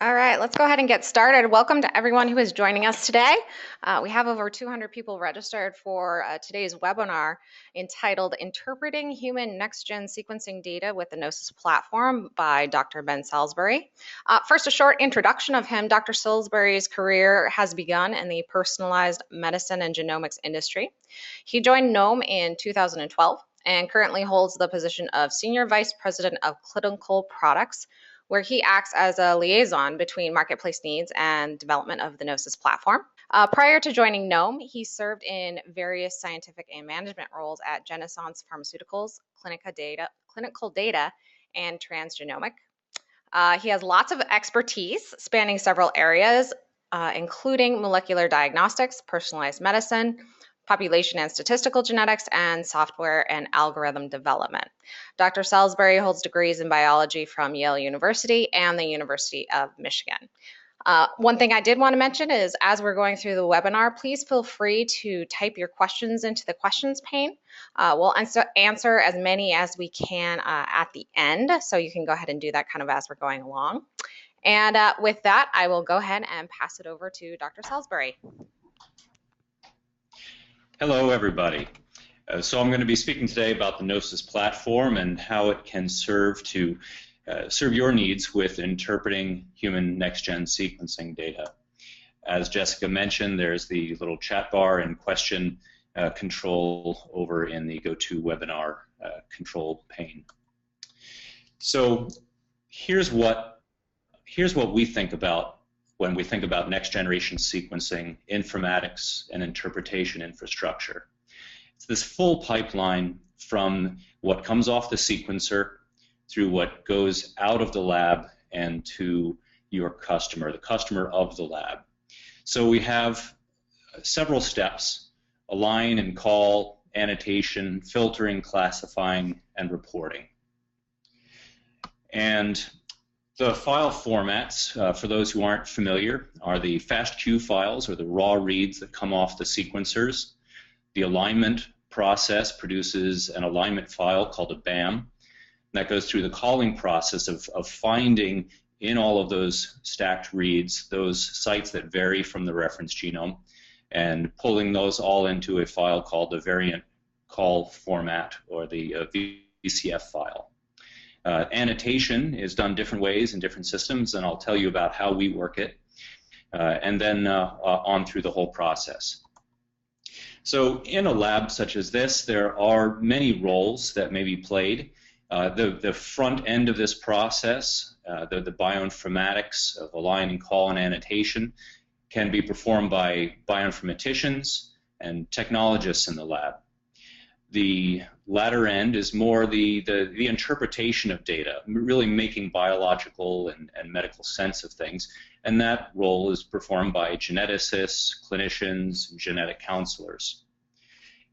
All right, let's go ahead and get started. Welcome to everyone who is joining us today. We have over 200 people registered for today's webinar entitled Interpreting Human Next-Gen Sequencing Data with the knoSYS Platform by Dr. Ben Salisbury. First, a short introduction of him. Dr. Salisbury's career has begun in the personalized medicine and genomics industry. He joined GNOME in 2012 and currently holds the position of Senior Vice President of Clinical Products, where he acts as a liaison between marketplace needs and development of the knoSYS platform. Prior to joining GNOME, he served in various scientific and management roles at Genesance Pharmaceuticals, Clinical Data, and Transgenomic. He has lots of expertise spanning several areas, including molecular diagnostics, personalized medicine, population and statistical genetics, and software and algorithm development. Dr. Salisbury holds degrees in biology from Yale University and the University of Michigan. One thing I did want to mention is as we're going through the webinar, please feel free to type your questions into the questions pane. We'll answer as many as we can at the end, so you can go ahead and do that kind of as we're going along. And with that, I will go ahead and pass it over to Dr. Salisbury. Hello, everybody. So I'm going to be speaking today about the knoSYS platform and how it can serve your needs with interpreting human next-gen sequencing data. As Jessica mentioned, there's the little chat bar and question control over in the GoToWebinar control pane. So here's what we think about when we think about next-generation sequencing, informatics, and interpretation infrastructure. It's this full pipeline from what comes off the sequencer through what goes out of the lab and to your customer, the customer of the lab. So we have several steps: align and call, annotation, filtering, classifying, and reporting. And the file formats, for those who aren't familiar, are the FASTQ files, or the raw reads that come off the sequencers. The alignment process produces an alignment file called a BAM. That goes through the calling process of finding in all of those stacked reads those sites that vary from the reference genome and pulling those all into a file called the variant call format, or the VCF file. Annotation is done different ways in different systems, and I'll tell you about how we work it, and then on through the whole process. So in a lab such as this, there are many roles that may be played. The front end of this process, the bioinformatics of align and call and annotation, can be performed by bioinformaticians and technologists in the lab. The latter end is more the interpretation of data, really making biological and medical sense of things, and that role is performed by geneticists, clinicians, and genetic counselors.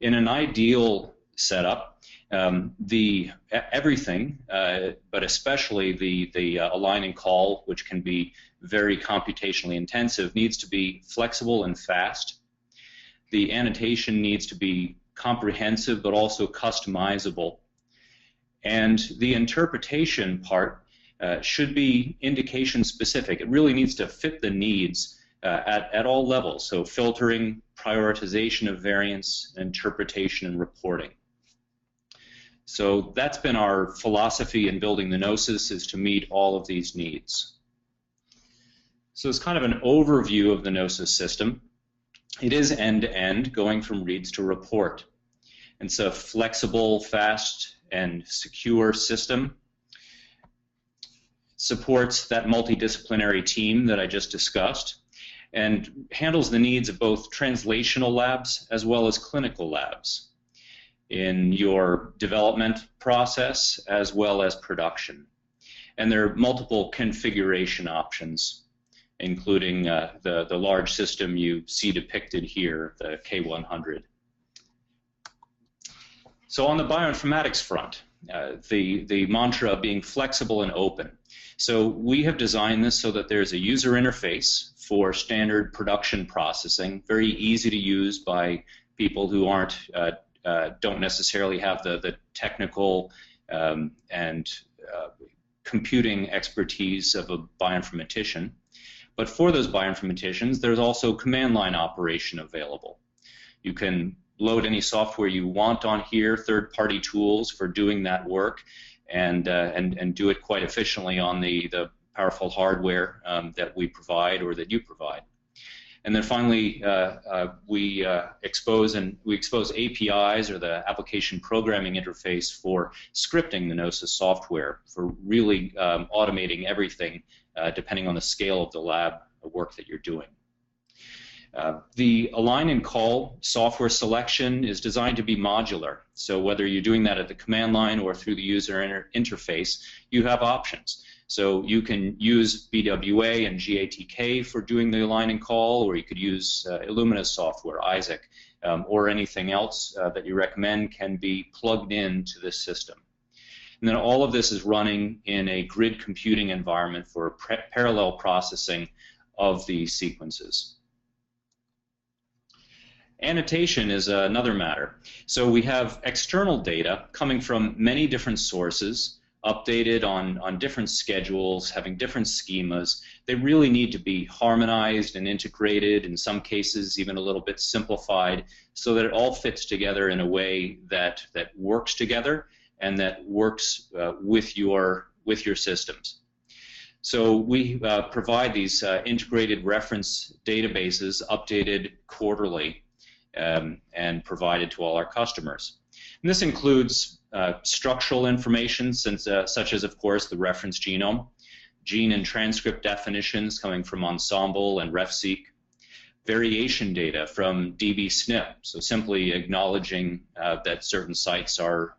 In an ideal setup, everything, but especially the align and call, which can be very computationally intensive, needs to be flexible and fast. The annotation needs to be comprehensive but also customizable, and the interpretation part should be indication specific. It really needs to fit the needs at all levels, so filtering, prioritization of variants, interpretation, and reporting. So that's been our philosophy in building the knoSYS, is to meet all of these needs. So it's kind of an overview of the knoSYS system. It is end-to-end, going from reads to report. It's a flexible, fast, and secure system. It supports that multidisciplinary team that I just discussed and handles the needs of both translational labs as well as clinical labs in your development process as well as production. And there are multiple configuration options, including the large system you see depicted here, the K100. So on the bioinformatics front, the mantra of being flexible and open. So we have designed this so that there's a user interface for standard production processing, very easy to use by people who don't necessarily have the technical and computing expertise of a bioinformatician. But for those bioinformaticians, there's also command line operation available. You can load any software you want on here, third-party tools for doing that work, and do it quite efficiently on the powerful hardware that we provide or that you provide. And then finally, we expose APIs, or the application programming interface, for scripting the knoSYS software, for really automating everything depending on the scale of the lab work that you're doing. The align and call software selection is designed to be modular. So whether you're doing that at the command line or through the user interface, you have options. So you can use BWA and GATK for doing the align and call, or you could use Illumina software, Isaac, or anything else that you recommend can be plugged into this system. And then all of this is running in a grid computing environment for parallel processing of the sequences. Annotation is another matter. So we have external data coming from many different sources, updated on different schedules, having different schemas. They really need to be harmonized and integrated, in some cases even a little bit simplified, so that it all fits together in a way that works together and that works with your systems. So we provide these integrated reference databases, updated quarterly, and provided to all our customers. And this includes structural information, such as, of course, the reference genome, gene and transcript definitions coming from Ensemble and RefSeq, variation data from dbSNP, so simply acknowledging that certain sites are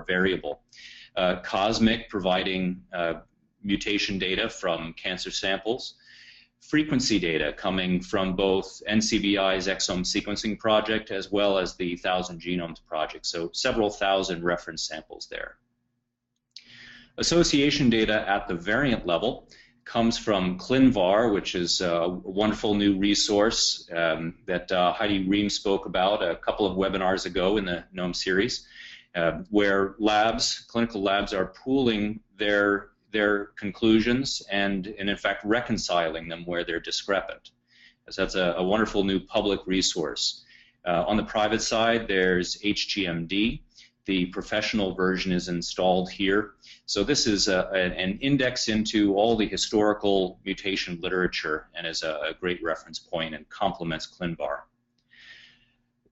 variable, COSMIC providing mutation data from cancer samples, frequency data coming from both NCBI's exome sequencing project as well as the 1,000 Genomes project, so several thousand reference samples there. Association data at the variant level comes from ClinVar, which is a wonderful new resource that Heidi Ream spoke about a couple of webinars ago in the GNOME series, where clinical labs are pooling their conclusions and in fact reconciling them where they're discrepant. So that's a wonderful new public resource. On the private side, there's HGMD. The professional version is installed here. So this is an index into all the historical mutation literature and is a great reference point and complements ClinVar.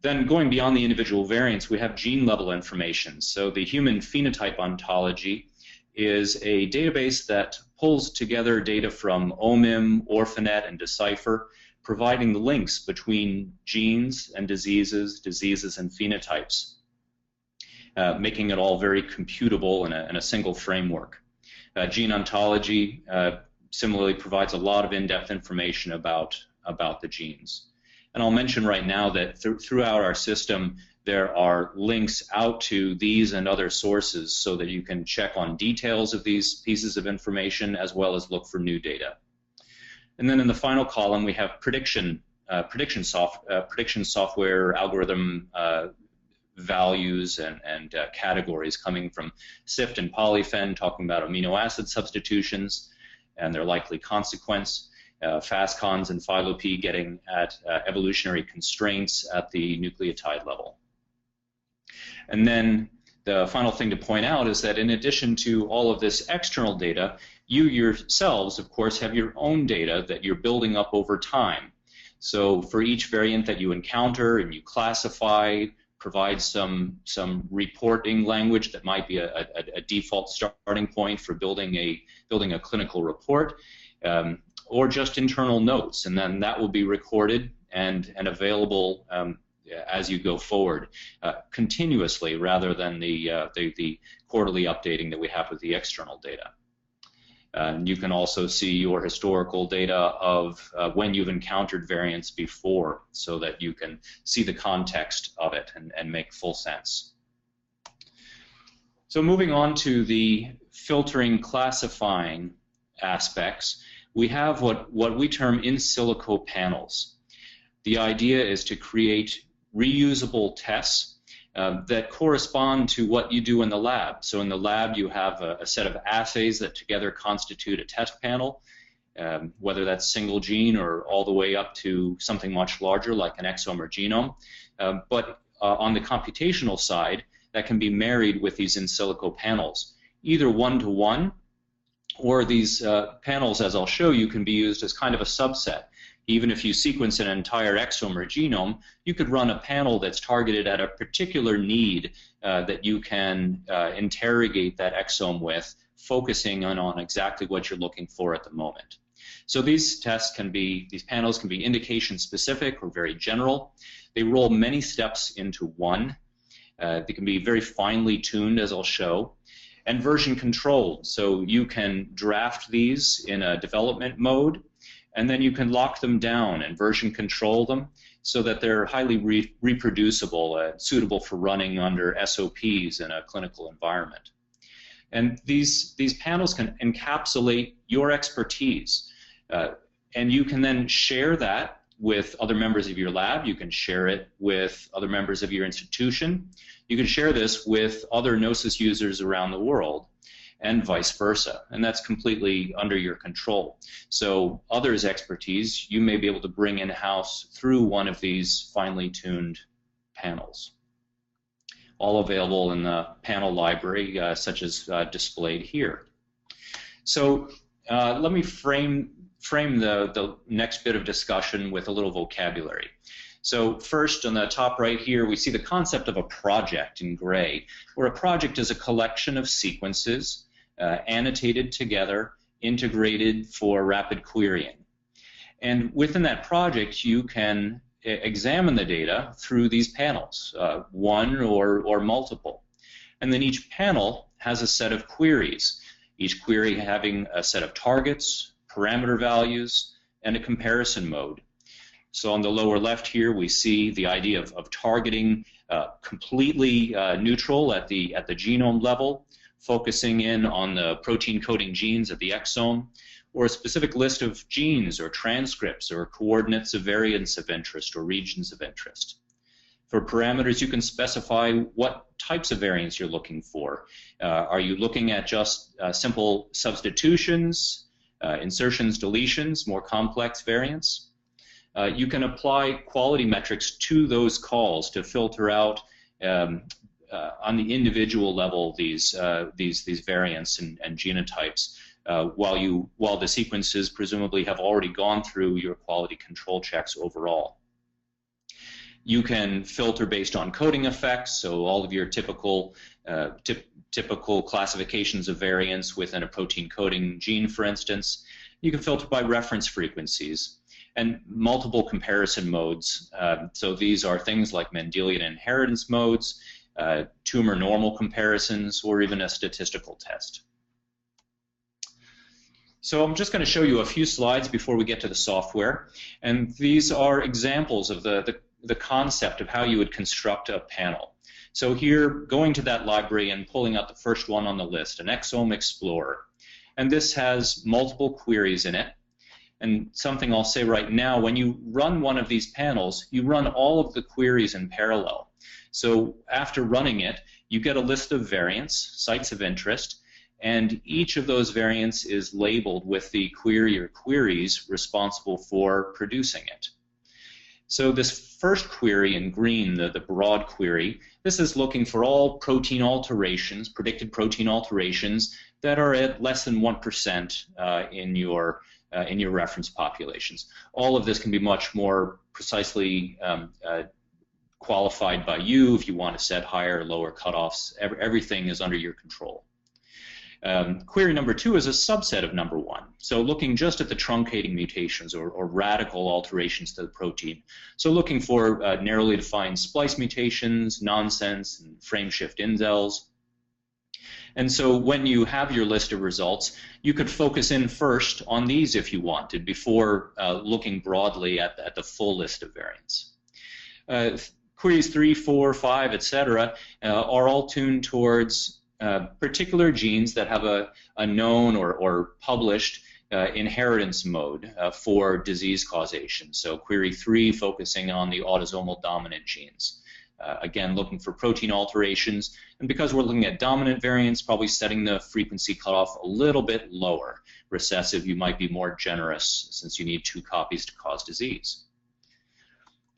Then going beyond the individual variants, we have gene level information. So the human phenotype ontology is a database that pulls together data from OMIM, ORPHANET, and Decipher, providing the links between genes and diseases and phenotypes, making it all very computable in a single framework. Gene ontology similarly provides a lot of in-depth information about the genes. And I'll mention right now that throughout our system, there are links out to these and other sources so that you can check on details of these pieces of information as well as look for new data. And then in the final column, we have prediction software algorithm values and categories coming from SIFT and PolyPhen, talking about amino acid substitutions and their likely consequence. FASCONs and PhyloP getting at evolutionary constraints at the nucleotide level. And then the final thing to point out is that in addition to all of this external data, you yourselves, of course, have your own data that you're building up over time. So for each variant that you encounter and you classify, provide some reporting language that might be a default starting point for building a clinical report, or just internal notes, and then that will be recorded and available as you go forward continuously, rather than the quarterly updating that we have with the external data. You can also see your historical data of when you've encountered variants before, so that you can see the context of it and make full sense. So moving on to the filtering, classifying aspects, we have what we term in silico panels. The idea is to create reusable tests that correspond to what you do in the lab. So in the lab, you have a set of assays that together constitute a test panel, whether that's single gene or all the way up to something much larger like an exome or genome. But on the computational side, that can be married with these in silico panels, either one-to-one, or these panels, as I'll show you, can be used as kind of a subset. Even if you sequence an entire exome or genome, you could run a panel that's targeted at a particular need that you can interrogate that exome with, focusing on exactly what you're looking for at the moment. So these panels can be indication specific or very general. They roll many steps into one. They can be very finely tuned, as I'll show, and version controlled. So you can draft these in a development mode, and then you can lock them down and version control them so that they're highly reproducible, suitable for running under SOPs in a clinical environment. And these panels can encapsulate your expertise, and you can then share that with other members of your lab. You can share it with other members of your institution. You can share this with other knoSYS users around the world, and vice versa, and that's completely under your control. So others' expertise you may be able to bring in-house through one of these finely tuned panels. All available in the panel library, such as displayed here. So let me frame the next bit of discussion with a little vocabulary. So first, on the top right here, we see the concept of a project in gray, where a project is a collection of sequences annotated together, integrated for rapid querying. And within that project, you can examine the data through these panels, one or multiple. And then each panel has a set of queries, each query having a set of targets, parameter values, and a comparison mode. So on the lower left here, we see the idea of targeting completely neutral at the genome level, focusing in on the protein coding genes at the exome, or a specific list of genes or transcripts or coordinates of variants of interest or regions of interest. For parameters, you can specify what types of variants you're looking for. Are you looking at just simple substitutions, insertions, deletions, more complex variants? You can apply quality metrics to those calls to filter out on the individual level these variants and genotypes, while the sequences presumably have already gone through your quality control checks overall. You can filter based on coding effects, so all of your typical classifications of variants within a protein coding gene, for instance. You can filter by reference frequencies and multiple comparison modes. So these are things like Mendelian inheritance modes, tumor normal comparisons, or even a statistical test. So I'm just going to show you a few slides before we get to the software, and these are examples of the concept of how you would construct a panel. So here, going to that library and pulling out the first one on the list, an Exome Explorer, and this has multiple queries in it. And something I'll say right now, when you run one of these panels, you run all of the queries in parallel. So after running it, you get a list of variants, sites of interest, and each of those variants is labeled with the query or queries responsible for producing it. So this first query in green, the broad query, this is looking for all protein alterations, predicted protein alterations that are at less than 1% in your reference populations. All of this can be much more precisely qualified by you if you want to set higher or lower cutoffs. Everything is under your control. Query number 2 is a subset of number 1, so looking just at the truncating mutations or radical alterations to the protein. So looking for narrowly defined splice mutations, nonsense, and frameshift indels. And so when you have your list of results, you could focus in first on these if you wanted before looking broadly at the full list of variants. Queries 3, 4, 5, etc. Are all tuned towards particular genes that have a known or published inheritance mode for disease causation. So query 3 focusing on the autosomal dominant genes. Again, looking for protein alterations, and because we're looking at dominant variants, probably setting the frequency cutoff a little bit lower. Recessive, you might be more generous since you need 2 copies to cause disease.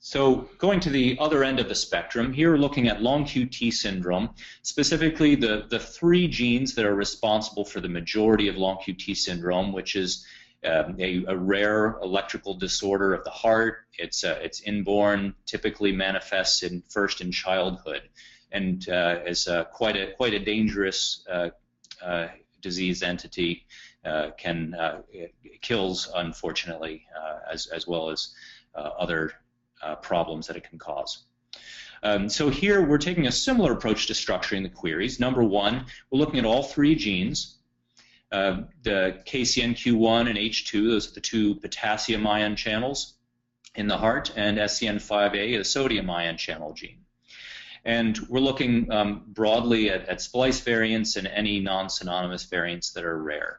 So going to the other end of the spectrum, here we're looking at long QT syndrome, specifically the 3 genes that are responsible for the majority of long QT syndrome, which is a rare electrical disorder of the heart. It's inborn, typically manifests first in childhood, and is quite a dangerous disease entity. Kills, unfortunately, as well as other problems that it can cause. So here we're taking a similar approach to structuring the queries. Number 1, we're looking at all 3 genes. The KCNQ1 and H2, those are the 2 potassium ion channels in the heart, and SCN5A, a sodium ion channel gene. And we're looking broadly at splice variants and any non-synonymous variants that are rare.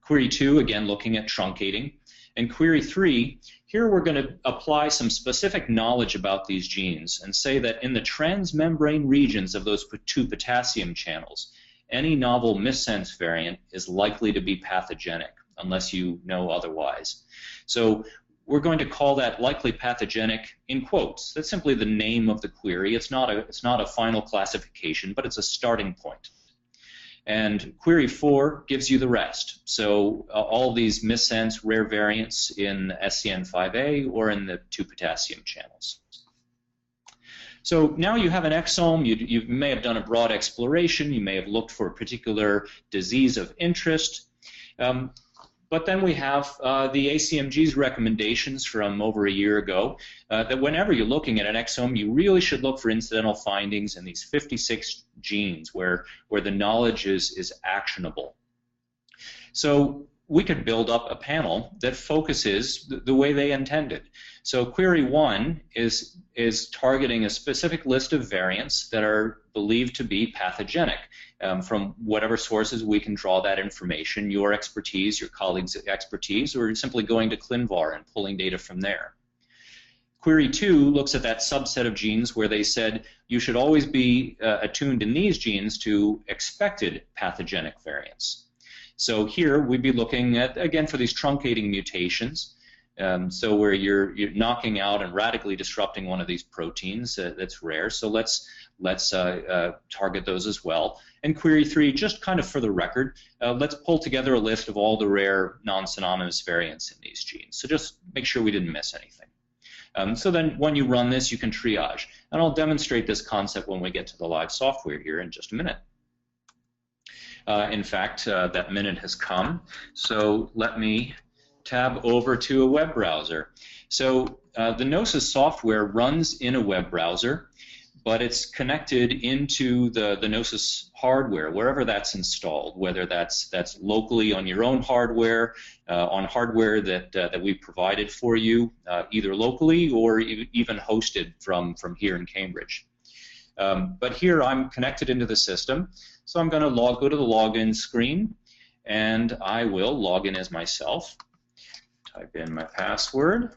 Query 2, again, looking at truncating. And query 3, here we're going to apply some specific knowledge about these genes and say that in the transmembrane regions of those 2 potassium channels, any novel missense variant is likely to be pathogenic unless you know otherwise. So we're going to call that likely pathogenic in quotes. That's simply the name of the query. It's not a final classification, but it's a starting point. And query 4 gives you the rest. So all these missense rare variants in SCN5A or in the 2 potassium channels. So now you have an exome. You may have done a broad exploration. You may have looked for a particular disease of interest. But then we have the ACMG's recommendations from over a year ago that whenever you're looking at an exome, you really should look for incidental findings in these 56 genes where the knowledge is actionable. So we could build up a panel that focuses the way they intended. So query 1 is targeting a specific list of variants that are believed to be pathogenic. From whatever sources we can draw that information, your expertise, your colleagues' expertise, or simply going to ClinVar and pulling data from there. Query 2 looks at that subset of genes where they said you should always be attuned in these genes to expected pathogenic variants. So here we'd be looking at, again, for these truncating mutations, so where you're knocking out and radically disrupting one of these proteins that's rare. So let's target those as well. And query 3, just kind of for the record, let's pull together a list of all the rare non-synonymous variants in these genes. So just make sure we didn't miss anything. So then when you run this, you can triage. And I'll demonstrate this concept when we get to the live software here in just a minute. In fact, that minute has come. So let me tab over to a web browser. So the knoSYS software runs in a web browser, but it's connected into the knoSYS hardware, wherever that's installed, whether that's locally on your own hardware, on hardware that we've provided for you, either locally or even hosted from here in Cambridge. But here I'm connected into the system, so I'm going to go to the login screen, and I will log in as myself. Type in my password.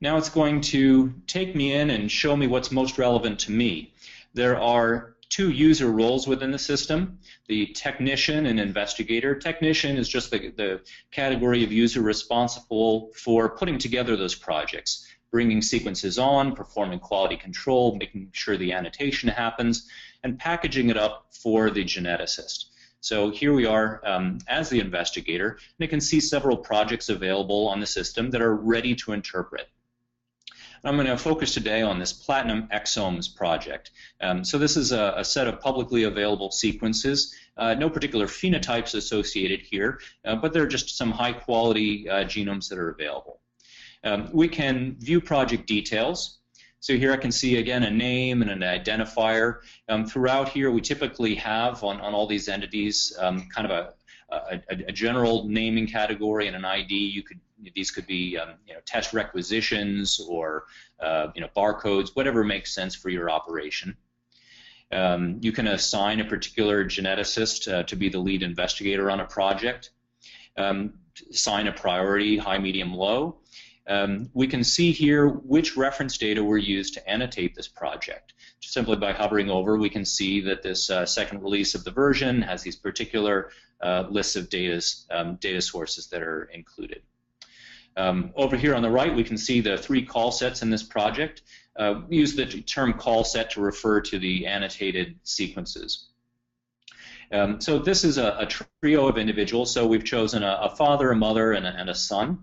Now it's going to take me in and show me what's most relevant to me. There are 2 user roles within the system, the technician and investigator. Technician is just the category of user responsible for putting together those projects, bringing sequences on, performing quality control, making sure the annotation happens, and packaging it up for the geneticist. So here we are as the investigator, and you can see several projects available on the system that are ready to interpret. I'm going to focus today on this Platinum Exomes project. So this is a set of publicly available sequences, no particular phenotypes associated here, but they're just some high-quality genomes that are available. We can view project details. So here I can see, again, a name and an identifier. Throughout here, we typically have on all these entities kind of a general naming category and an ID. These could be test requisitions or barcodes, whatever makes sense for your operation. You can assign a particular geneticist to be the lead investigator on a project. Assign a priority, high, medium, low. we can see here which reference data were used to annotate this project. Just simply by hovering over, we can see that this second release of the version has these particular lists of data sources that are included. Over here on the right, we can see the 3 call sets in this project. We use the term call set to refer to the annotated sequences. So this is a trio of individuals. So we've chosen a father, a mother, and a son.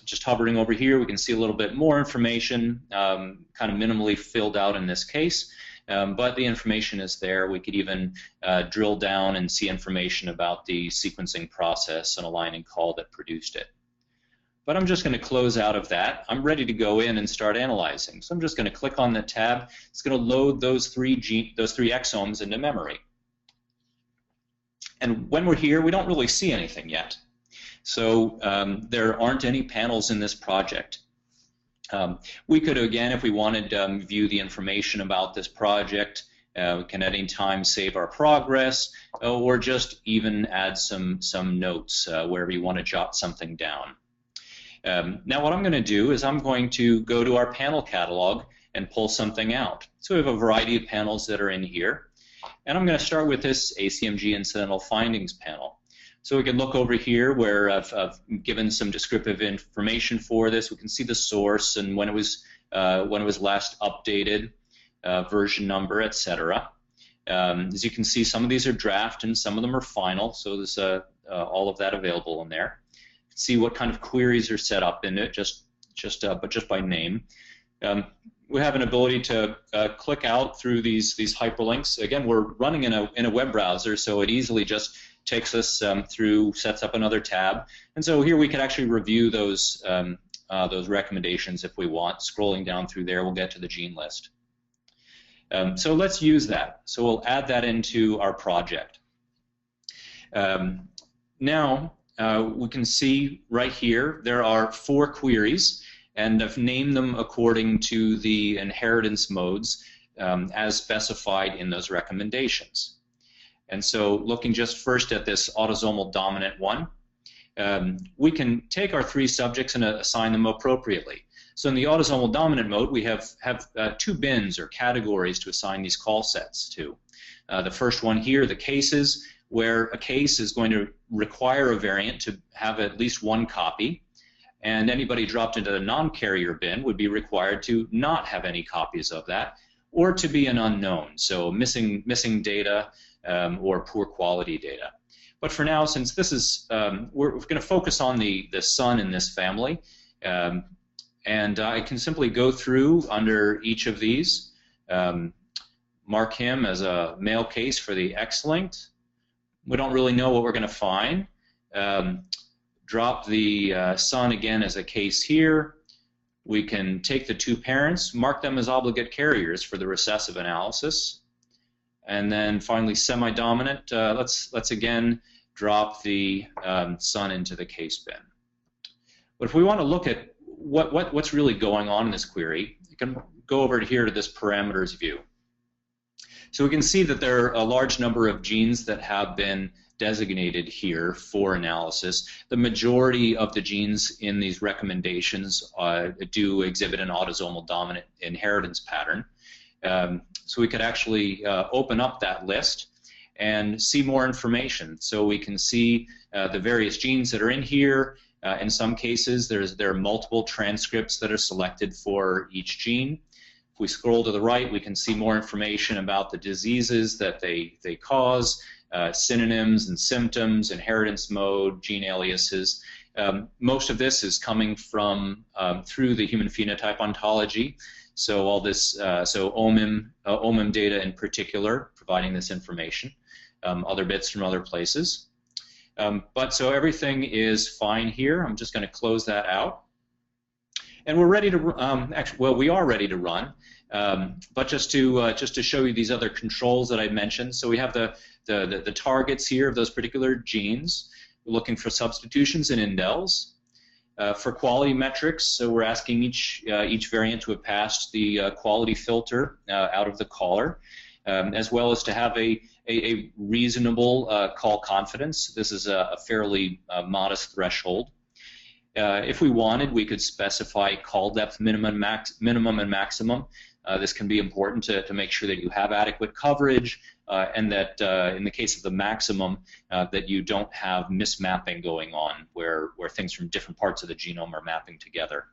Just hovering over here, we can see a little bit more information, kind of minimally filled out in this case, but the information is there. We could even drill down and see information about the sequencing process and align and call that produced it. But I'm just going to close out of that. I'm ready to go in and start analyzing. So I'm just going to click on the tab. It's going to load those three exomes into memory. And when we're here, we don't really see anything yet. So there aren't any panels in this project. We could, again, if we wanted to view the information about this project, we can at any time save our progress, or just even add some notes wherever you want to jot something down. Now what I'm going to do is I'm going to go to our panel catalog and pull something out. So we have a variety of panels that are in here. And I'm going to start with this ACMG incidental findings panel. So we can look over here where I've given some descriptive information for this. We can see the source and when it was last updated, version number, etc. As you can see, some of these are draft and some of them are final. So there's all of that available in there. See what kind of queries are set up in it, but just by name. We have an ability to click out through these hyperlinks. Again, we're running in a web browser, so it easily just takes us through, sets up another tab. And so here we can actually review those recommendations if we want. Scrolling down through there, we'll get to the gene list. So let's use that. So we'll add that into our project. Now, we can see right here there are 4 queries, and I've named them according to the inheritance modes as specified in those recommendations. And so looking just first at this autosomal dominant one, we can take our 3 subjects and assign them appropriately. So in the autosomal dominant mode, we have 2 bins or categories to assign these call sets to. The first one here, the cases, where a case is going to require a variant to have at least 1 copy, and anybody dropped into the non-carrier bin would be required to not have any copies of that, or to be an unknown, so missing data or poor quality data. But for now, since this is, we're going to focus on the son in this family, and I can simply go through under each of these, mark him as a male case for the X-linked. We don't really know what we're going to find. Drop the son again as a case here. We can take the 2 parents, mark them as obligate carriers for the recessive analysis. And then finally, semi-dominant, let's again drop the son into the case bin. But if we want to look at what's really going on in this query, you can go over here to this parameters view. So we can see that there are a large number of genes that have been designated here for analysis. The majority of the genes in these recommendations do exhibit an autosomal dominant inheritance pattern. So we could actually open up that list and see more information. So we can see the various genes that are in here. In some cases, there are multiple transcripts that are selected for each gene. If we scroll to the right, we can see more information about the diseases that they cause, synonyms and symptoms, inheritance mode, gene aliases. Most of this is coming from through the human phenotype ontology. So all this, so OMIM data in particular, providing this information. Other bits from other places. But so everything is fine here. I'm just going to close that out. And we're ready to, actually, well, we are ready to run. But just to show you these other controls that I mentioned, so we have the targets here of those particular genes. We're looking for substitutions and indels. For quality metrics, so we're asking each variant to have passed the quality filter out of the caller, as well as to have a reasonable call confidence. This is a fairly modest threshold. If we wanted, we could specify call depth minimum and maximum. This can be important to make sure that you have adequate coverage and that in the case of the maximum, that you don't have mismapping going on where things from different parts of the genome are mapping together.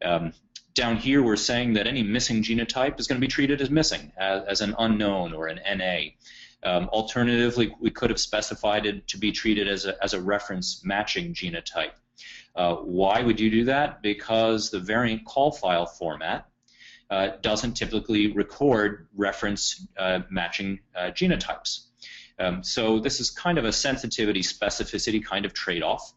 Down here, we're saying that any missing genotype is going to be treated as missing, as an unknown or an NA. Alternatively, we could have specified it to be treated as a reference matching genotype. Why would you do that? Because the variant call file format doesn't typically record reference matching genotypes. So this is kind of a sensitivity specificity kind of trade-off.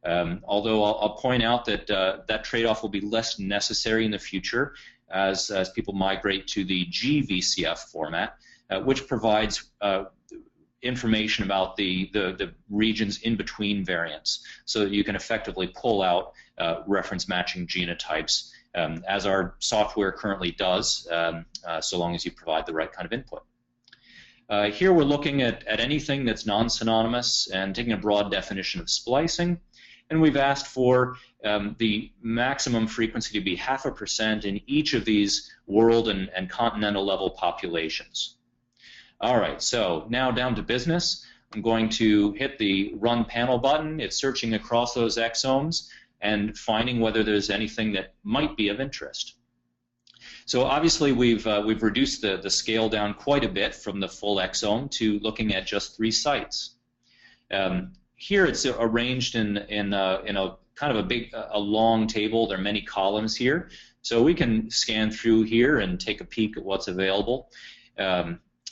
Although I'll point out that that trade-off will be less necessary in the future as people migrate to the GVCF format, which provides information about the regions in between variants, so that you can effectively pull out reference matching genotypes, as our software currently does, so long as you provide the right kind of input. Here we're looking at anything that's non-synonymous and taking a broad definition of splicing, and we've asked for the maximum frequency to be 0.5% in each of these world and continental level populations. All right, so now down to business. I'm going to hit the Run Panel button. It's searching across those exomes and finding whether there's anything that might be of interest. So obviously we've reduced the scale down quite a bit from the full exome to looking at just 3 sites. Here it's arranged in a kind of a long table. There are many columns here, so we can scan through here and take a peek at what's available.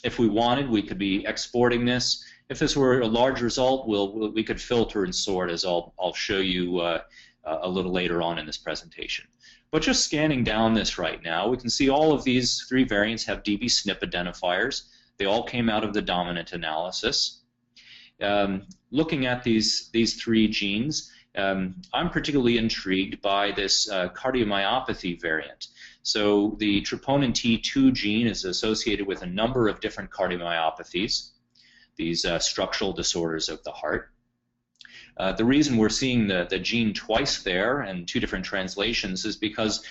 If we wanted, we could be exporting this. If this were a large result, we could filter and sort, as I'll show you a little later on in this presentation. But just scanning down this right now, we can see all of these 3 variants have dbSNP identifiers. They all came out of the dominant analysis. Looking at these 3 genes, I'm particularly intrigued by this cardiomyopathy variant. So the troponin T2 gene is associated with a number of different cardiomyopathies, these structural disorders of the heart. The reason we're seeing the gene twice there and 2 different translations is because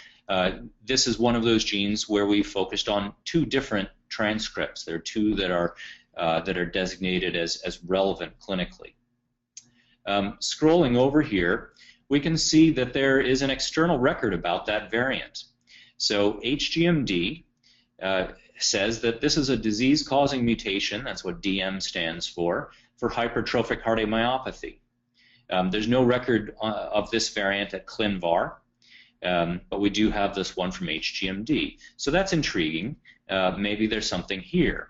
this is one of those genes where we focused on 2 different transcripts. There are 2 that are designated as relevant clinically. Scrolling over here, we can see that there is an external record about that variant. So HGMD says that this is a disease-causing mutation, that's what DM stands for hypertrophic cardiomyopathy. There's no record of this variant at ClinVar, but we do have this one from HGMD. So that's intriguing. Maybe there's something here.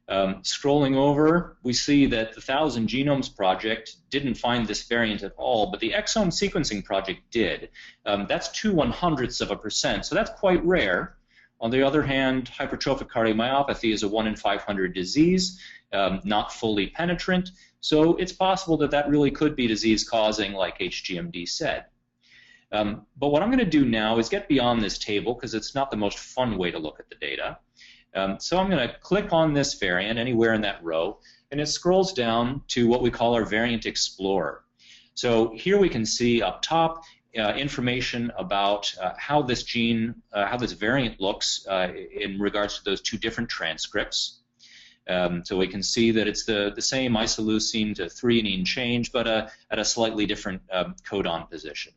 Scrolling over, we see that the 1000 Genomes Project didn't find this variant at all, but the Exome Sequencing Project did. That's 0.02%, so that's quite rare. On the other hand, hypertrophic cardiomyopathy is a 1 in 500 disease, not fully penetrant, so it's possible that that really could be disease-causing, like HGMD said. But what I'm going to do now is get beyond this table, because it's not the most fun way to look at the data. So I'm going to click on this variant anywhere in that row, and it scrolls down to what we call our Variant Explorer. So here we can see up top information about how this gene, how this variant looks in regards to those 2 different transcripts. So we can see that it's the same isoleucine to threonine change, but at a slightly different codon position.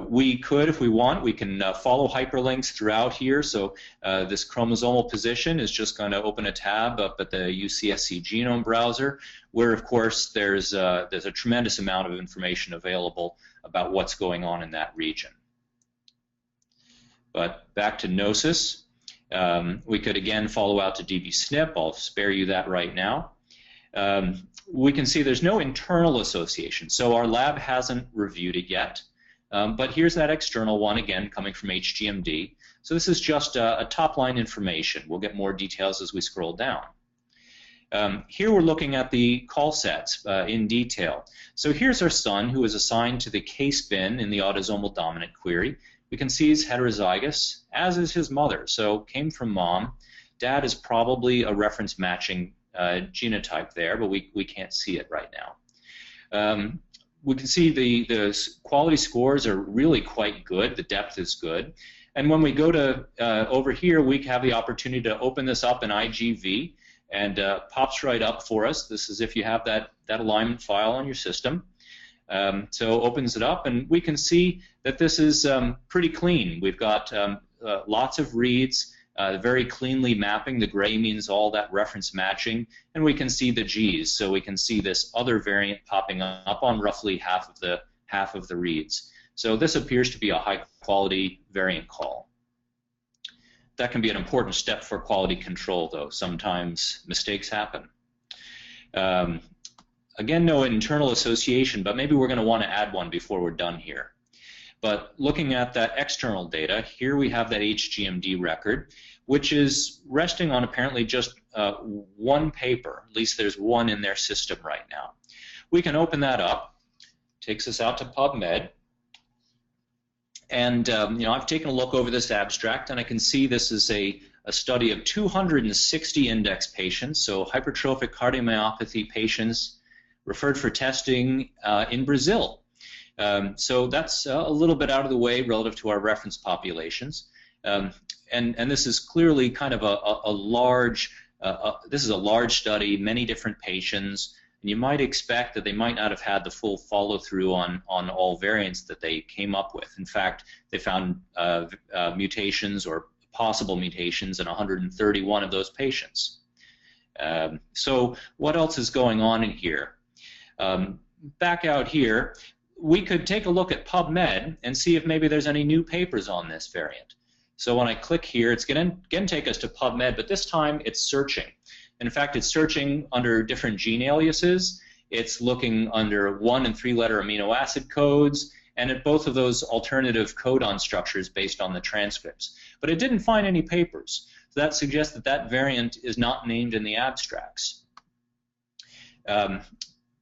We could, if we want, we can follow hyperlinks throughout here. So this chromosomal position is just going to open a tab up at the UCSC genome browser, where of course there's a tremendous amount of information available about what's going on in that region. But back to knoSYS, we could again follow out to dbSNP. I'll spare you that right now. We can see there's no internal association, so our lab hasn't reviewed it yet. But here's that external one, again, coming from HGMD. So this is just a top-line information. We'll get more details as we scroll down. Here we're looking at the call sets in detail. So here's our son, who is assigned to the case bin in the autosomal dominant query. We can see he's heterozygous, as is his mother, so came from mom. Dad is probably a reference matching genotype there, but we can't see it right now. we can see the quality scores are really quite good. The depth is good. And when we go to over here, we have the opportunity to open this up in IGV, and pops right up for us. This is if you have that alignment file on your system. So opens it up, and we can see that this is pretty clean. We've got lots of reads, very cleanly mapping. The gray means all that reference matching, and we can see the G's. So we can see this other variant popping up on roughly half of the reads. So this appears to be a high-quality variant call. That can be an important step for quality control, though. Sometimes mistakes happen. Again, no internal association, but maybe we're going to want to add one before we're done here. But looking at that external data, here we have that HGMD record, which is resting on apparently just one paper. At least there's one in their system right now. We can open that up. Takes us out to PubMed. And I've taken a look over this abstract, and I can see this is a study of 260 index patients, so hypertrophic cardiomyopathy patients referred for testing in Brazil. So that's a little bit out of the way relative to our reference populations. And this is clearly kind of a large, this is a large study, many different patients, and you might expect that they might not have had the full follow-through on all variants that they came up with. In fact, they found mutations or possible mutations in 131 of those patients. So what else is going on in here? Back out here, we could take a look at PubMed and see if maybe there's any new papers on this variant. So when I click here, it's going to again take us to PubMed, but this time it's searching. And in fact, it's searching under different gene aliases. It's looking under 1- and 3-letter amino acid codes, and at both of those alternative codon structures based on the transcripts. But it didn't find any papers. So that suggests that that variant is not named in the abstracts.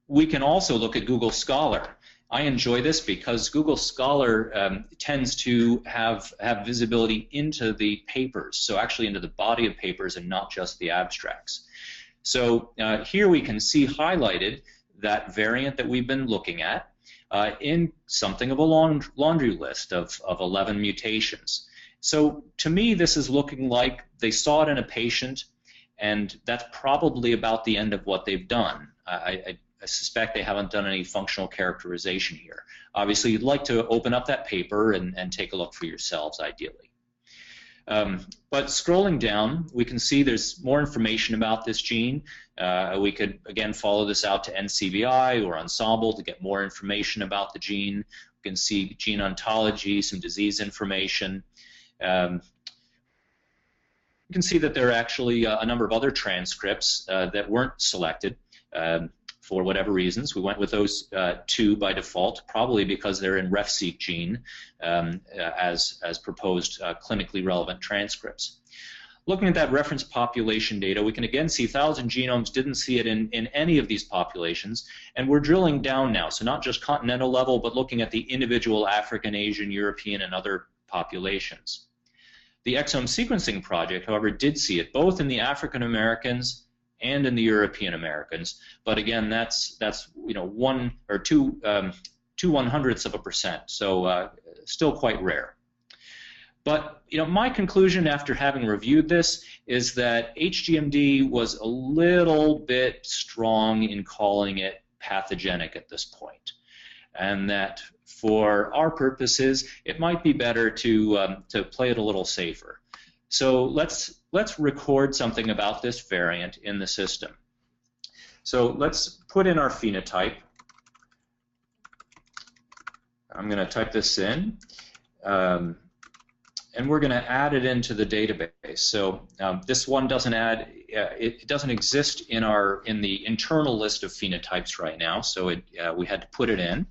We can also look at Google Scholar. I enjoy this because Google Scholar tends to have visibility into the papers, so actually into the body of papers and not just the abstracts. So here we can see highlighted that variant that we've been looking at in something of a laundry list of 11 mutations. So to me, this is looking like they saw it in a patient, and that's probably about the end of what they've done. I suspect they haven't done any functional characterization here. Obviously, you'd like to open up that paper and take a look for yourselves, ideally. But scrolling down, we can see there's more information about this gene. We could, again, follow this out to NCBI or Ensemble to get more information about the gene. We can see gene ontology, some disease information. You can see that there are actually a number of other transcripts that weren't selected. For whatever reasons. We went with those two by default, probably because they're in RefSeq gene as proposed clinically relevant transcripts. Looking at that reference population data, we can again see 1,000 genomes didn't see it in any of these populations, and we're drilling down now, so not just continental level, but looking at the individual African, Asian, European, and other populations. The exome sequencing project, however, did see it both in the African Americans and in the European Americans, but again, that's 1 or 2 0.01%, so still quite rare. But my conclusion after having reviewed this is that HGMD was a little bit strong in calling it pathogenic at this point, and that for our purposes, it might be better to play it a little safer. So let's record something about this variant in the system. So let's put in our phenotype. I'm going to type this in, and we're going to add it into the database. So this one doesn't add, it doesn't exist in the internal list of phenotypes right now. So we had to put it in.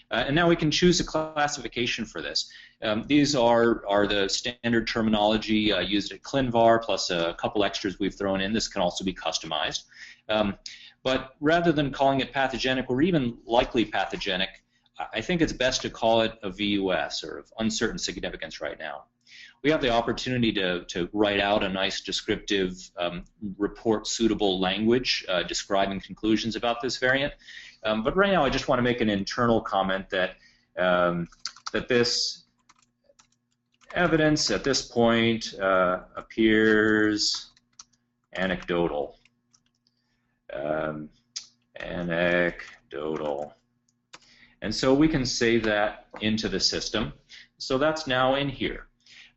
And now we can choose a classification for this. These are the standard terminology used at ClinVar, plus a couple extras we've thrown in. This can also be customized. But rather than calling it pathogenic or even likely pathogenic, I think it's best to call it a VUS, or of uncertain significance right now. We have the opportunity to write out a nice descriptive report-suitable language describing conclusions about this variant. But right now I just want to make an internal comment that, that this evidence at this point appears anecdotal. Anecdotal. And so we can save that into the system. So that's now in here.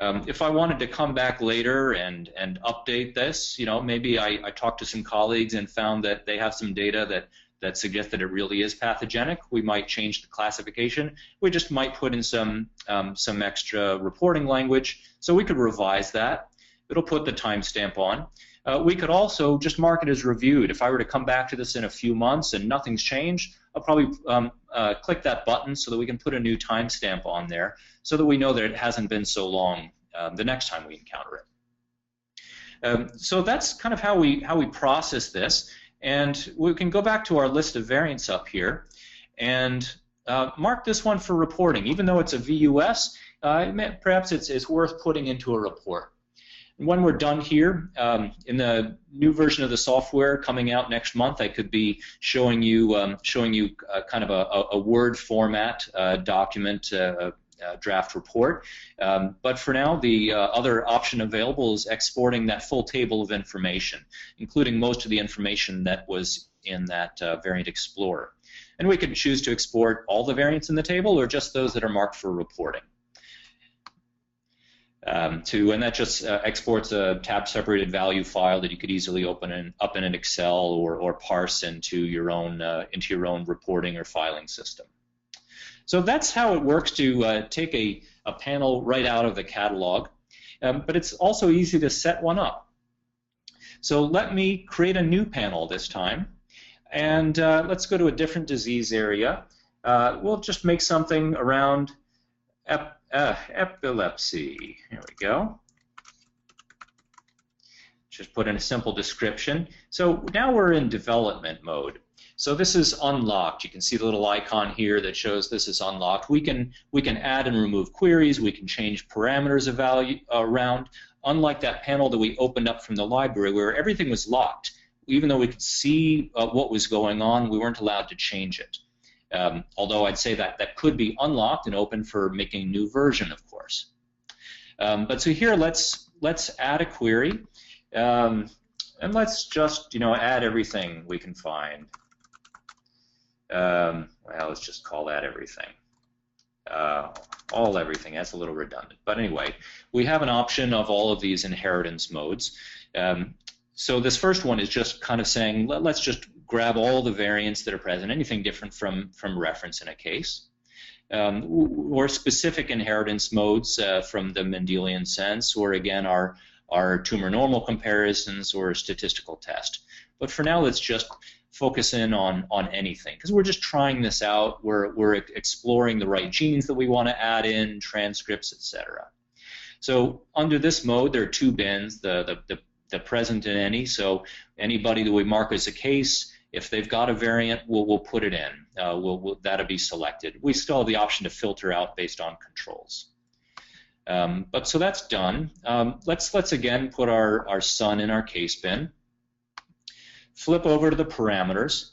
If I wanted to come back later and update this, maybe I talked to some colleagues and found that they have some data that suggests that it really is pathogenic, we might change the classification. We just might put in some extra reporting language, so we could revise that. It'll put the timestamp on. We could also just mark it as reviewed. If I were to come back to this in a few months and nothing's changed, I'll probably click that button so that we can put a new timestamp on there so that we know that it hasn't been so long the next time we encounter it. So that's kind of how we process this. And we can go back to our list of variants up here and mark this one for reporting. Even though it's a VUS, perhaps it's worth putting into a report. When we're done here, in the new version of the software coming out next month, I could be showing you kind of a Word format document, draft report. But for now, the other option available is exporting that full table of information, including most of the information that was in that Variant Explorer. And we can choose to export all the variants in the table or just those that are marked for reporting. And that just exports a tab-separated value file that you could easily open up in an Excel or parse into your own reporting or filing system. So that's how it works to take a panel right out of the catalog, but it's also easy to set one up. So let me create a new panel this time, and let's go to a different disease area. We'll just make something around epilepsy. Here we go. Just put in a simple description. So now we're in development mode. So this is unlocked. You can see the little icon here that shows this is unlocked. We can add and remove queries. We can change parameters of value around. Unlike that panel that we opened up from the library where everything was locked, even though we could see what was going on, we weren't allowed to change it. Although I'd say that could be unlocked and open for making a new version, of course. But so here, let's add a query, and let's just add everything we can find. Well, let's just call that everything. All everything. That's a little redundant, but anyway, we have an option of all of these inheritance modes. So this first one is just kind of saying let's just grab all the variants that are present, anything different from reference in a case, or specific inheritance modes from the Mendelian sense, or again our tumor normal comparisons or statistical test. But for now, let's just focus in on anything because we're just trying this out. We're exploring the right genes that we want to add in, transcripts, etc. So under this mode, there are two bins: the present and any. So anybody that we mark as a case, if they've got a variant, we'll put it in. That'll be selected. We still have the option to filter out based on controls. But so that's done. Let's again put our son in our case bin. Flip over to the parameters.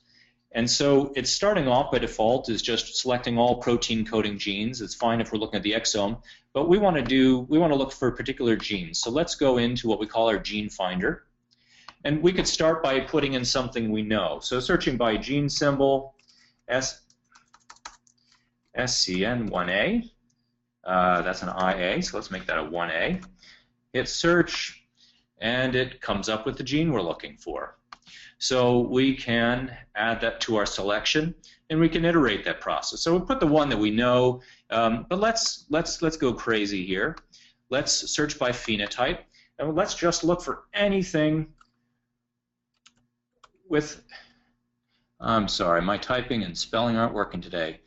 And so it's starting off by default is just selecting all protein coding genes. It's fine if we're looking at the exome, but we want to look for particular genes. So let's go into what we call our gene finder. And we could start by putting in something we know. So searching by gene symbol, SCN1A. That's an IA, so let's make that a 1A. Hit search, and it comes up with the gene we're looking for. So we can add that to our selection, and we can iterate that process. So we'll put the one that we know, but let's go crazy here. Let's search by phenotype, and let's just look for anything with. I'm sorry, my typing and spelling aren't working today.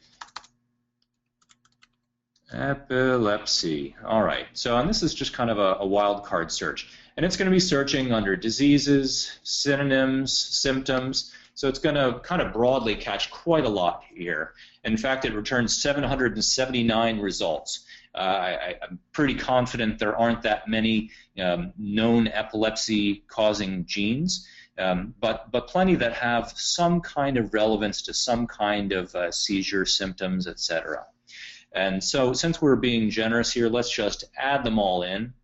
Epilepsy. All right. So, and this is just kind of a wild card search. And it's going to be searching under diseases, synonyms, symptoms. So it's going to kind of broadly catch quite a lot here. In fact, it returns 779 results. I'm pretty confident there aren't that many known epilepsy-causing genes. but plenty that have some kind of relevance to some kind of seizure symptoms, etc. And so since we're being generous here, let's just add them all in.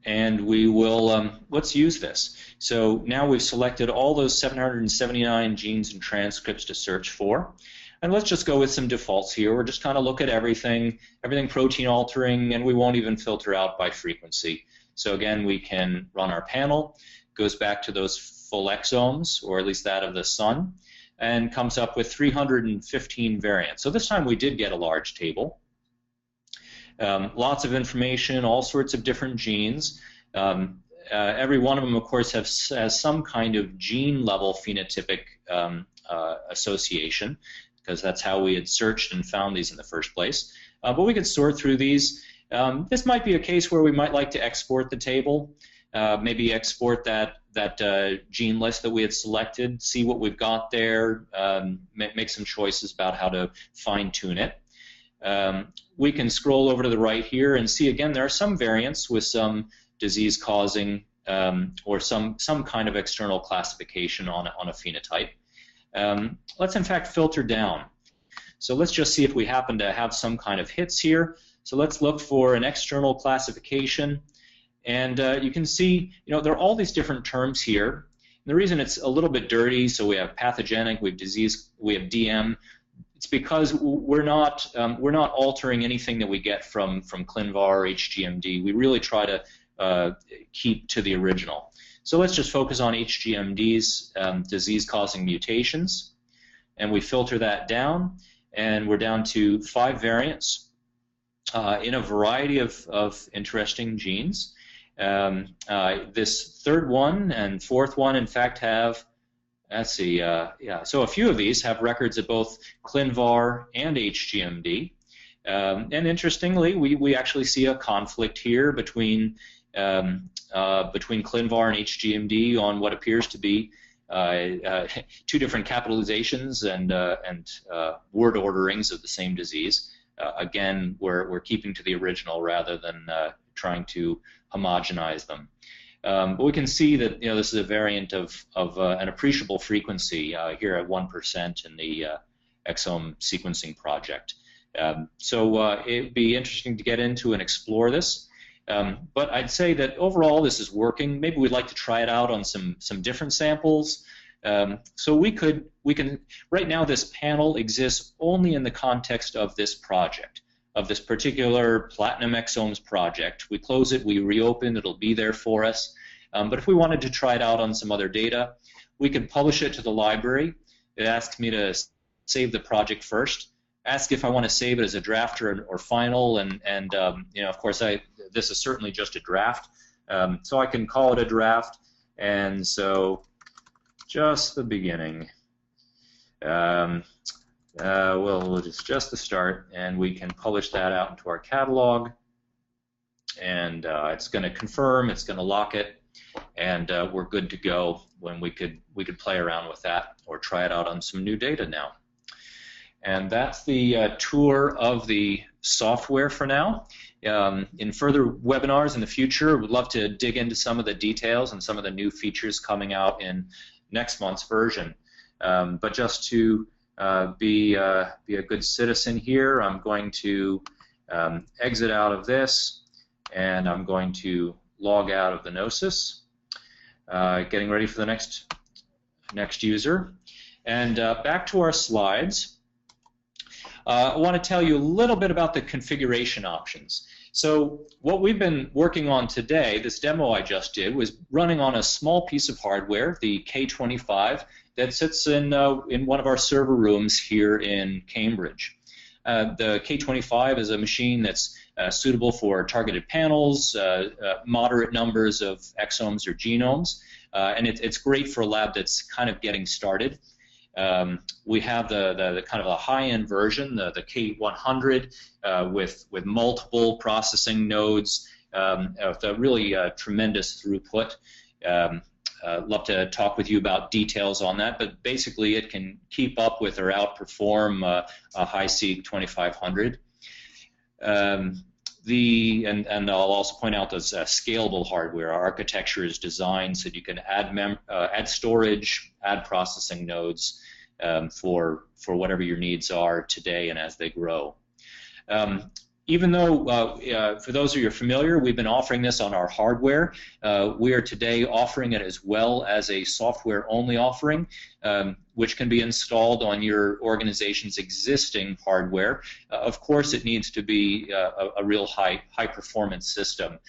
And we will, let's use this. So now we've selected all those 779 genes and transcripts to search for. And let's just go with some defaults here. We're just kind of look at everything protein altering, and we won't even filter out by frequency. So again, we can run our panel, goes back to those full exomes, or at least that of the sun, and comes up with 315 variants. So this time we did get a large table. Lots of information, all sorts of different genes. Every one of them, of course, has some kind of gene-level phenotypic association, because that's how we had searched and found these in the first place. But we could sort through these. This might be a case where we might like to export the table, maybe export that gene list that we had selected, see what we've got there, make some choices about how to fine-tune it. We can scroll over to the right here and see again there are some variants with some disease-causing or some kind of external classification on a phenotype. Let's in fact filter down. So let's just see if we happen to have some kind of hits here. So let's look for an external classification, and you can see, there are all these different terms here. And the reason it's a little bit dirty, so we have pathogenic, we have disease, we have DM. It's because we're not altering anything that we get from ClinVar or HGMD. We really try to keep to the original. So let's just focus on HGMD's disease-causing mutations, and we filter that down, and we're down to 5 variants in a variety of interesting genes. This third one and fourth one, in fact, have, let's see, so a few of these have records of both ClinVar and HGMD. And interestingly, we actually see a conflict here between ClinVar and HGMD on what appears to be 2 different capitalizations and word orderings of the same disease. Again, we're keeping to the original rather than trying to homogenize them. But we can see that this is a variant of an appreciable frequency here at 1% in the exome sequencing project. So it'd be interesting to get into and explore this. But I'd say that overall this is working. Maybe we'd like to try it out on some different samples. So we can, right now this panel exists only in the context of this project, of this particular Platinum Exomes project. We close it, we reopen, it'll be there for us. But if we wanted to try it out on some other data, we could publish it to the library. It asks me to save the project first, ask if I want to save it as a draft or final, and of course this is certainly just a draft. So I can call it a draft, and so just the beginning. Well, it's just the start, and we can publish that out into our catalog, and it's going to confirm, it's going to lock it, and we're good to go when we could play around with that or try it out on some new data now. And that's the tour of the software for now. In further webinars in the future, we'd love to dig into some of the details and some of the new features coming out in next month's version. But just to be a good citizen here, I'm going to exit out of this, and I'm going to log out of the knoSYS, getting ready for the next user. And back to our slides. I want to tell you a little bit about the configuration options. So what we've been working on today, this demo I just did, was running on a small piece of hardware, the K25, that sits in one of our server rooms here in Cambridge. The K25 is a machine that's suitable for targeted panels, moderate numbers of exomes or genomes, and it's great for a lab that's kind of getting started. We have the kind of a high-end version, the K100, with multiple processing nodes, with a really tremendous throughput. Love to talk with you about details on that, but basically it can keep up with or outperform a HiSeq 2500. and I'll also point out this scalable hardware. Our architecture is designed so that you can add storage, add processing nodes for whatever your needs are today and as they grow. Even though, for those of you who are familiar, we've been offering this on our hardware, we are today offering it as well as a software-only offering, which can be installed on your organization's existing hardware. Of course, it needs to be a real high-performance system.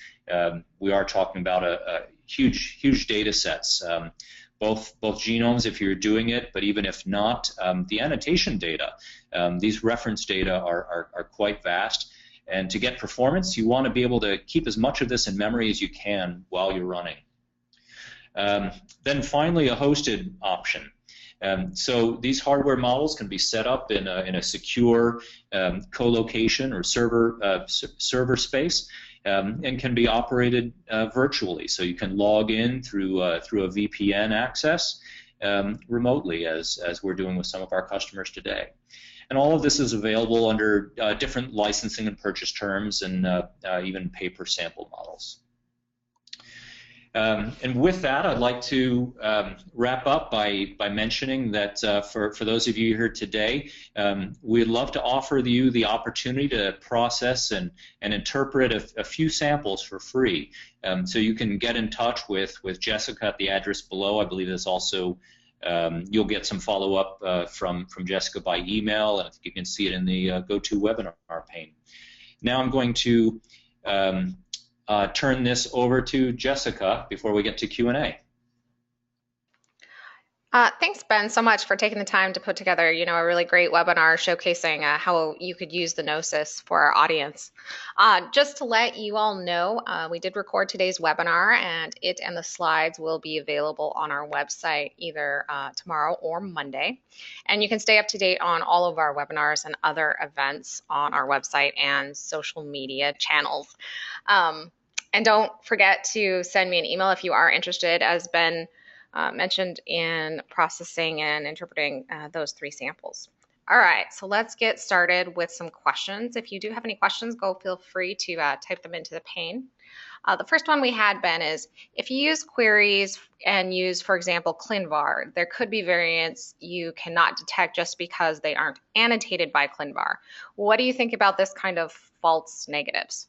We are talking about a huge data sets. Both genomes if you're doing it, but even if not, the annotation data, these reference data are quite vast. And to get performance, you want to be able to keep as much of this in memory as you can while you're running. Then finally, a hosted option. So these hardware models can be set up in a secure co-location or server space. And can be operated virtually. So you can log in through a VPN access remotely, as we're doing with some of our customers today. And all of this is available under different licensing and purchase terms and even pay-per-sample models. And with that, I'd like to wrap up by mentioning that for those of you here today, we'd love to offer you the opportunity to process and interpret a few samples for free. So you can get in touch with Jessica at the address below. I believe there's also, you'll get some follow-up from Jessica by email, and I think you can see it in the GoToWebinar pane. Now I'm going to turn this over to Jessica before we get to Q&A. Thanks, Ben, so much for taking the time to put together, a really great webinar showcasing how you could use the knoSYS for our audience. Just to let you all know, we did record today's webinar, and it and the slides will be available on our website either tomorrow or Monday. And you can stay up to date on all of our webinars and other events on our website and social media channels. And don't forget to send me an email if you are interested, as Ben mentioned, in processing and interpreting those 3 samples. All right, so let's get started with some questions. If you do have any questions, feel free to type them into the pane. The first one we had, Ben, is if you use queries and use, for example, ClinVar, there could be variants you cannot detect just because they aren't annotated by ClinVar. What do you think about this kind of false negatives?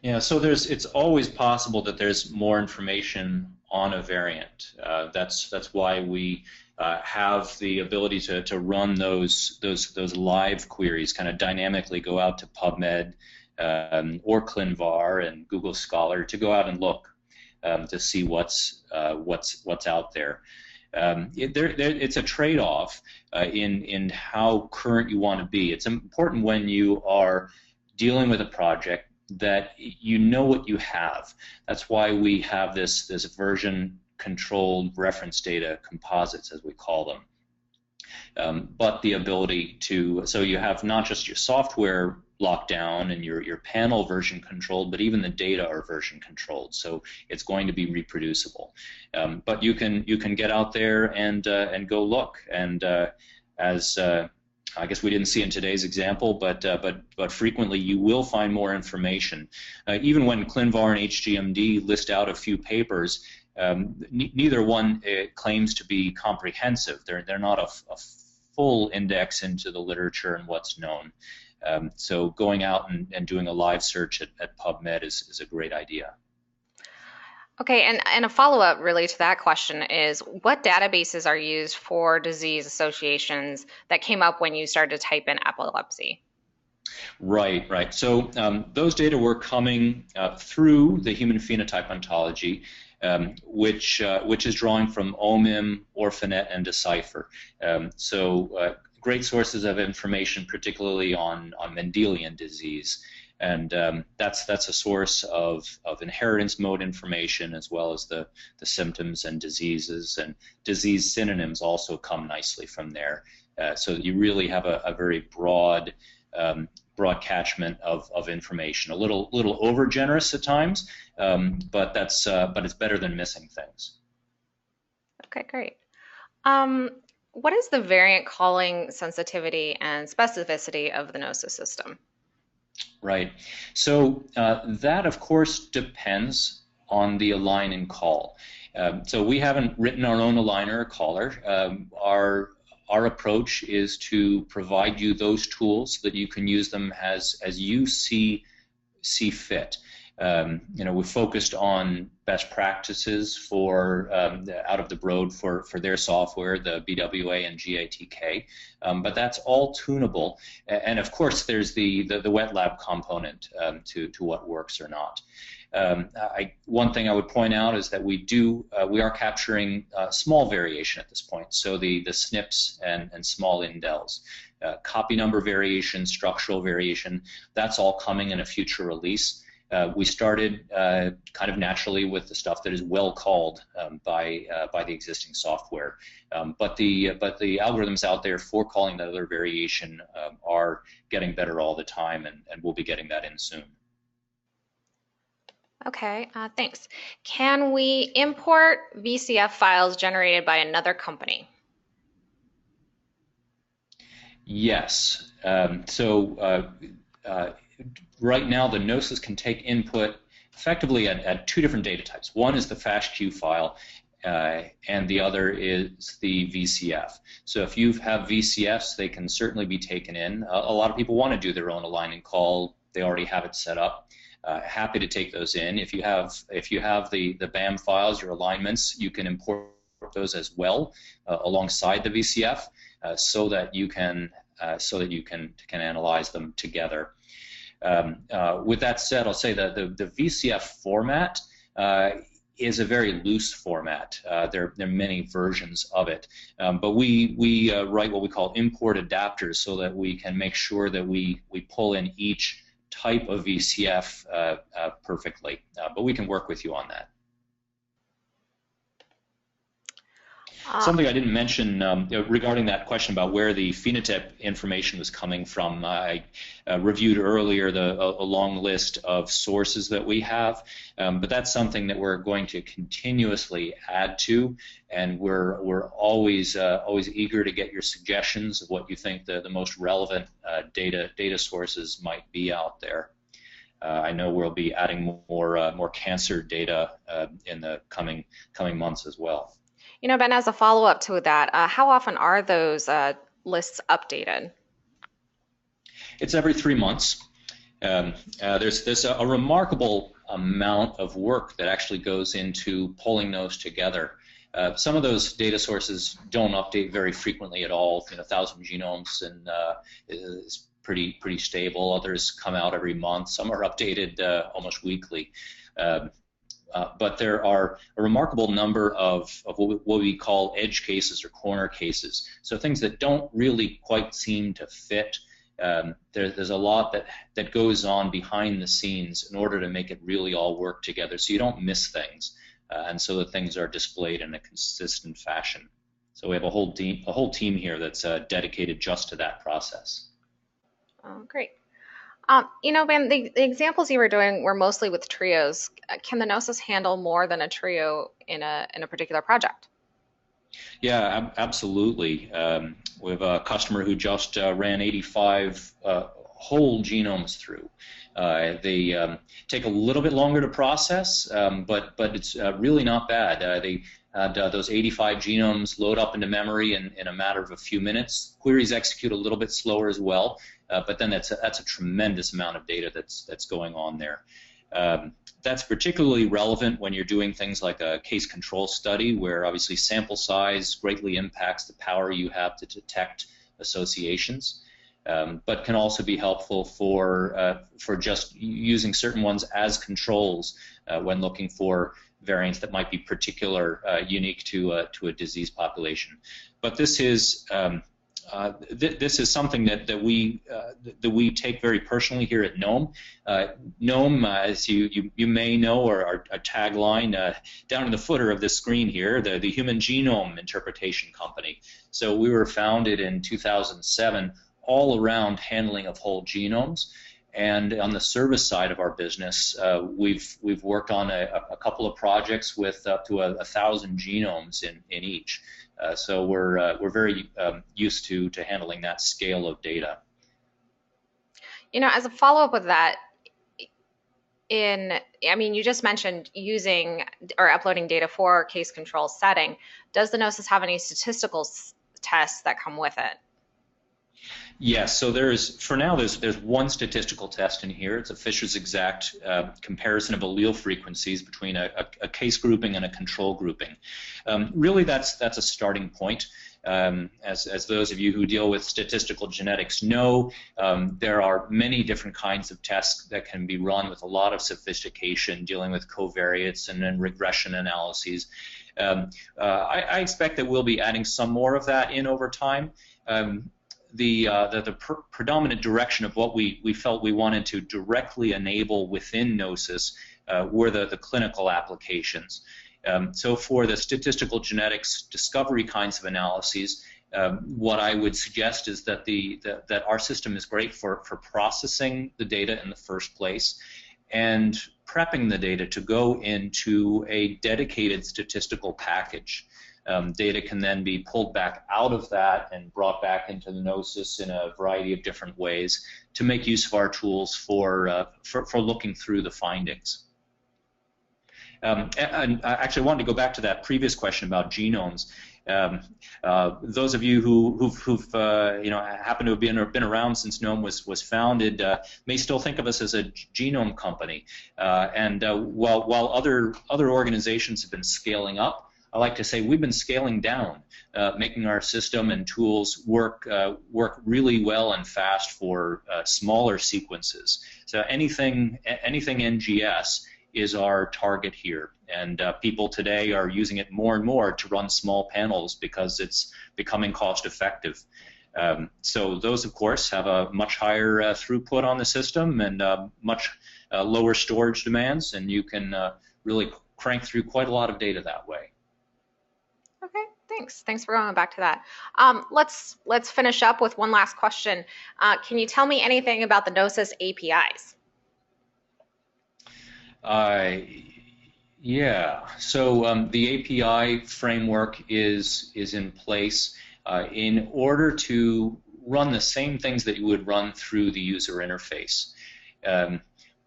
Yeah, so it's always possible that there's more information on a variant. That's why we have the ability to run those live queries, kind of dynamically go out to PubMed or ClinVar and Google Scholar to go out and look to see what's out there. It's a trade-off in how current you want to be. It's important when you are dealing with a project that you know what you have. That's why we have this version controlled reference data composites, as we call them. But the ability to, so you have not just your software locked down and your panel version controlled, but even the data are version controlled. So it's going to be reproducible. But you can get out there and go look. And as I guess we didn't see in today's example, but frequently you will find more information. Even when ClinVar and HGMD list out a few papers, neither one claims to be comprehensive. They're not a full index into the literature and what's known. So going out and doing a live search at PubMed is a great idea. Okay, and a follow-up really to that question is, what databases are used for disease associations that came up when you started to type in epilepsy? Right. So those data were coming through the human phenotype ontology, which is drawing from OMIM, Orphanet, and Decipher. So great sources of information, particularly on Mendelian disease. And that's a source of inheritance mode information, as well as the symptoms and diseases, and disease synonyms also come nicely from there. So you really have a very broad catchment of information. A little over generous at times, but it's better than missing things. Okay, great. What is the variant calling sensitivity and specificity of the knoSYS system? Right. So that, of course, depends on the align and call. So we haven't written our own aligner or caller. Our approach is to provide you those tools so that you can use them as you see fit. We focused on best practices for out of the Broad for their software, the BWA and GATK, but that's all tunable. And of course, there's the wet lab component to what works or not. One thing I would point out is that we are capturing small variation at this point, so the SNPs and small indels. Copy number variation, structural variation, that's all coming in a future release. We started kind of naturally with the stuff that is well called by the existing software, but the algorithms out there for calling that other variation are getting better all the time, and we'll be getting that in soon. Okay, thanks. Can we import VCF files generated by another company? Yes. Right now, the knoSYS can take input effectively at two different data types. One is the FASTQ file, and the other is the VCF. So if you have VCFs, they can certainly be taken in. A lot of people want to do their own align and call. They already have it set up. Happy to take those in. If you have the BAM files, your alignments, you can import those as well alongside the VCF, so that you can analyze them together. With that said, I'll say that the VCF format is a very loose format. There are many versions of it, but we write what we call import adapters so that we can make sure that we pull in each type of VCF perfectly, but we can work with you on that. Something I didn't mention regarding that question about where the phenotype information was coming from. I reviewed earlier a long list of sources that we have, but that's something that we're going to continuously add to, and we're always eager to get your suggestions of what you think the most relevant data sources might be out there. I know we'll be adding more cancer data in the coming months as well. You know, Ben, as a follow-up to that, how often are those lists updated? It's every 3 months. There's a remarkable amount of work that actually goes into pulling those together. Some of those data sources don't update very frequently at all. 1,000 genomes and is pretty stable. Others come out every month. Some are updated almost weekly. But there are a remarkable number of what we call edge cases or corner cases. So things that don't really quite seem to fit. There's a lot that goes on behind the scenes in order to make it really all work together so you don't miss things, and so that things are displayed in a consistent fashion. So we have a whole team here that's dedicated just to that process. Oh, great. Ben, the examples you were doing were mostly with trios. Can the knoSYS handle more than a trio in a particular project? Yeah, absolutely. We have a customer who just ran 85 whole genomes through. They take a little bit longer to process, but it's really not bad. They had those 85 genomes load up into memory in a matter of a few minutes. Queries execute a little bit slower as well, but then that's a tremendous amount of data that's going on there. That's particularly relevant when you're doing things like a case control study, where obviously sample size greatly impacts the power you have to detect associations, but can also be helpful for just using certain ones as controls when looking for variants that might be unique to a disease population. But this is this is something that we take very personally here at GNOME. GNOME, as you may know, or our tagline down in the footer of this screen here, the Human Genome Interpretation Company. So we were founded in 2007, all around handling of whole genomes. And on the service side of our business, we've worked on a couple of projects with up to 1,000 genomes in each. So we're very used to handling that scale of data. As a follow-up with that, I mean, you just mentioned using or uploading data for a case control setting. Does the knoSYS have any statistical tests that come with it? Yes, so for now, there's one statistical test in here. It's a Fisher's exact comparison of allele frequencies between a case grouping and a control grouping. Really, that's a starting point. As those of you who deal with statistical genetics know, there are many different kinds of tests that can be run with a lot of sophistication, dealing with covariates and then regression analyses. I expect that we'll be adding some more of that in over time. The predominant direction of what we felt we wanted to directly enable within knoSYS were the clinical applications. So for the statistical genetics discovery kinds of analyses, what I would suggest is that that our system is great for processing the data in the first place and prepping the data to go into a dedicated statistical package. Data can then be pulled back out of that and brought back into the knoSYS in a variety of different ways to make use of our tools for looking through the findings. And I actually wanted to go back to that previous question about genomes. Those of you who've happen to have been around since GNOME was founded may still think of us as a genome company. While other organizations have been scaling up, I like to say we've been scaling down, making our system and tools work really well and fast for smaller sequences. So anything NGS is our target here, and people today are using it more and more to run small panels because it's becoming cost effective. So those, of course, have a much higher throughput on the system and much lower storage demands, and you can really crank through quite a lot of data that way. Okay, thanks. Thanks for going back to that. Let's finish up with one last question. Can you tell me anything about the knoSYS APIs? Yeah. So the API framework is in place in order to run the same things that you would run through the user interface.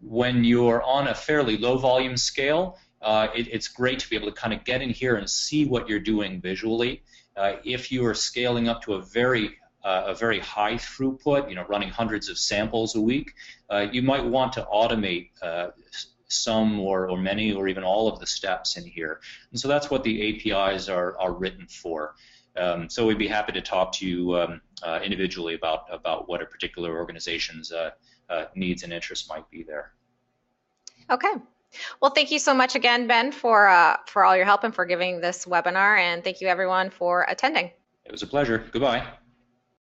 When you're on a fairly low volume scale, it's great to be able to kind of get in here and see what you're doing visually. If you are scaling up to a very high throughput, running hundreds of samples a week, you might want to automate some or many or even all of the steps in here. And so that's what the APIs are written for. So we'd be happy to talk to you individually about what a particular organization's needs and interests might be there. Okay. Well, thank you so much again, Ben, for all your help and for giving this webinar, and thank you everyone for attending. It was a pleasure. Goodbye.